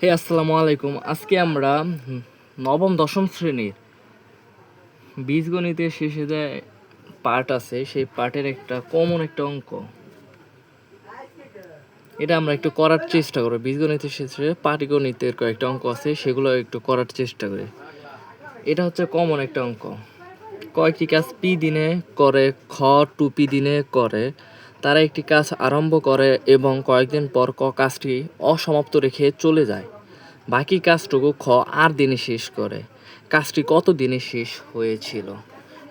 আসসালামু আলাইকুম। আজকে আমরা নবম দশম শ্রেণীর বীজগণিতের শেষে যে পার্ট আছে সেই পার্টের একটা কমন একটা অঙ্ক, এটা আমরা একটু করার চেষ্টা করি। বীজগণিতের শেষে পাটিগণিতের কয়েকটা অঙ্ক আছে, সেগুলো একটু করার চেষ্টা করি। এটা হচ্ছে কমন একটা অঙ্ক। কয়েকটি কাজ পি দিনে করে, খ টুপি দিনে করে। তারা একটি কাজ আরম্ভ করে এবং কয়েকদিন পর ক কাজটি অসমাপ্ত রেখে চলে যায়। বাকি কাজটুকু খ আর দিনে শেষ করে। কাজটি কত দিনে শেষ হয়েছিল?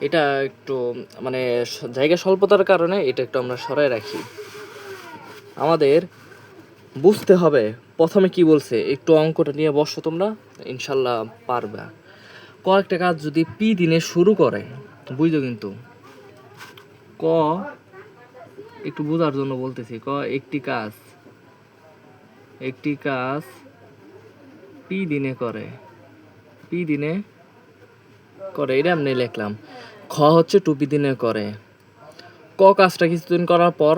এটা একটু মানে জায়গা স্বল্পতার কারণে এটা একটু আমরা সরাই রাখি। আমাদের বুঝতে হবে প্রথমে কি বলছে। একটু অঙ্কটা নিয়ে বসো তোমরা, ইনশাল্লাহ পারবা। কয়েকটা কাজ যদি পি দিনে শুরু করে, বুঝলো কিন্তু ক, একটু বোঝার জন্য বলতেছি, ক একটি কাজ পি দিনে করে, পি দিনে করে, এটা আমি লিখলাম। খ হচ্ছে টুপি দিনে করে। ক কাজটা কিছুদিন করার পর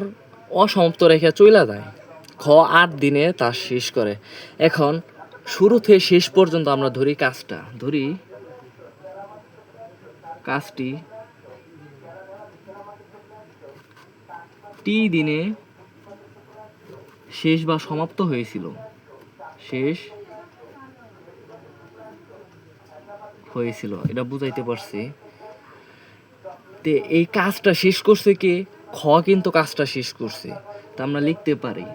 অসমাপ্ত রেখে চলে যায়। খ 8 দিনে তা শেষ করে। এখন শুরু থেকে শেষ পর্যন্ত আমরা ধরি কাজটি টি দিনে শেষ বা সমাপ্ত হয়েছিল। এটা বুঝাইতে পারছি। তে এই কাজটা শেষ করছে কে? খ কিন্তু কাজটা শেষ করছে। তা আমরা লিখতে পারি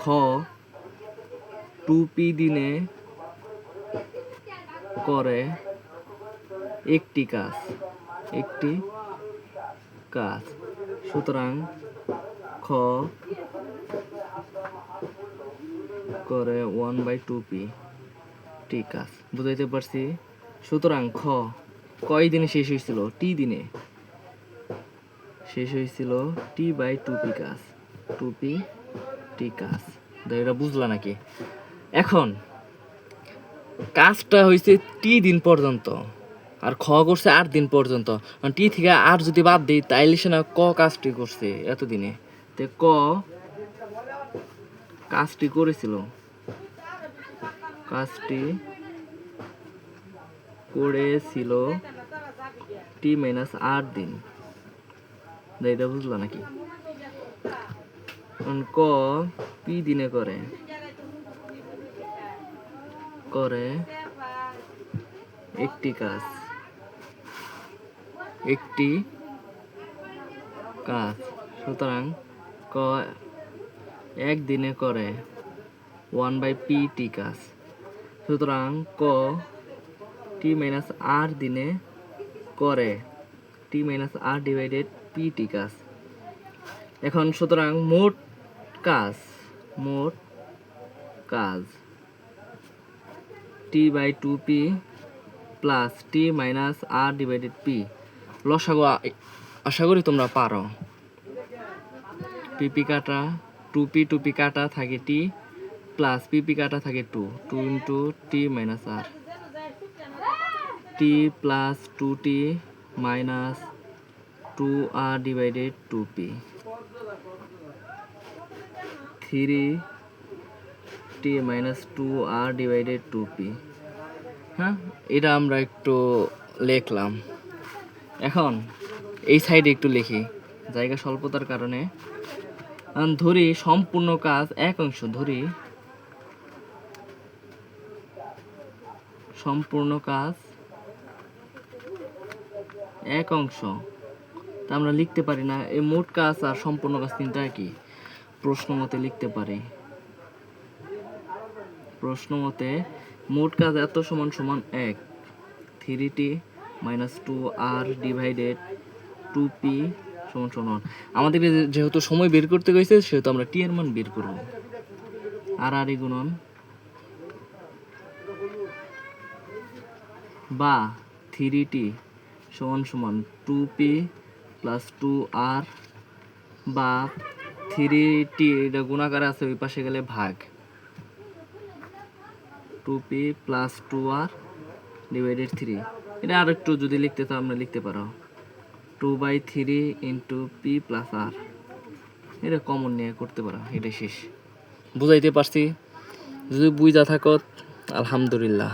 খ টুপি দিনে করে একটি কাজ। সুতরাং খ করে 1/2p টি কাজ। বুঝাইতে পারছি? সুতরাং খ কয় দিনে শেষ হয়েছিল? টি দিনে শেষ হয়েছিল t/2p কাজ, 2p টি কাজ। এটা বুঝলা নাকি? এখন কাজটা হয়েছে টি দিন পর্যন্ত, আর খ করছে 8 দিন পর্যন্ত। টি থেকে আর যদি বাদ দিই তাইলে সে না ক কাজটি করছে এতদিনে। তে ক কাজটি করেছিল t-8 দিন। এটা বুঝলা নাকি? ক পি দিনে করে একটি কাজ। সুতরাং ক একদিনে করে 1/p টি কাজ। সুতরাং ক t-8 দিনে করে t-8/p টি কাজ। এখন সুতরাং মোট কাজ t/2p প্লাস t-r/p। লসাগু আশা করি তোমরা পারো। পিপি কাটা, টুপি কাটা থাকে টি, প্লাস পিপি কাটা থাকে 2 into t-r, t plus 2t minus 2r/2p, 3t-2r/2p। হ্যাঁ, এটা আমরা একটু লিখলাম। এখন এই সাইডে একটু লিখি, জায়গা স্বল্পতার কারণে। ধরি সম্পূর্ণ কাজ এক অংশ, তা আমরা লিখতে পারি না এই মোট কাজ আর সম্পূর্ণ কাজ তিনটা কি প্রশ্ন মতে লিখতে পারি। মোট কাজ এত সমান 1, 3t মাইনাস 2r/2p সমান। আমাদের যেহেতু সময় বের করতে গেছে সেহেতু আমরা টি এর মান বের করব। আর গুণন বা 3t সমান 2p প্লাস 2r, বা 3t এটা গুণাকারে আছে ওই পাশে গেলে ভাগ 2p প্লাস 2r/3। এটা আর একটু যদি লিখতে চাও আমরা লিখতে পারো 2/3 ইন্টু p প্লাস r। এটা কমন নিয়ে করতে পারো। এটা শেষ। বুঝাইতে পারছি? যদি বুঝা থাকো আলহামদুলিল্লাহ।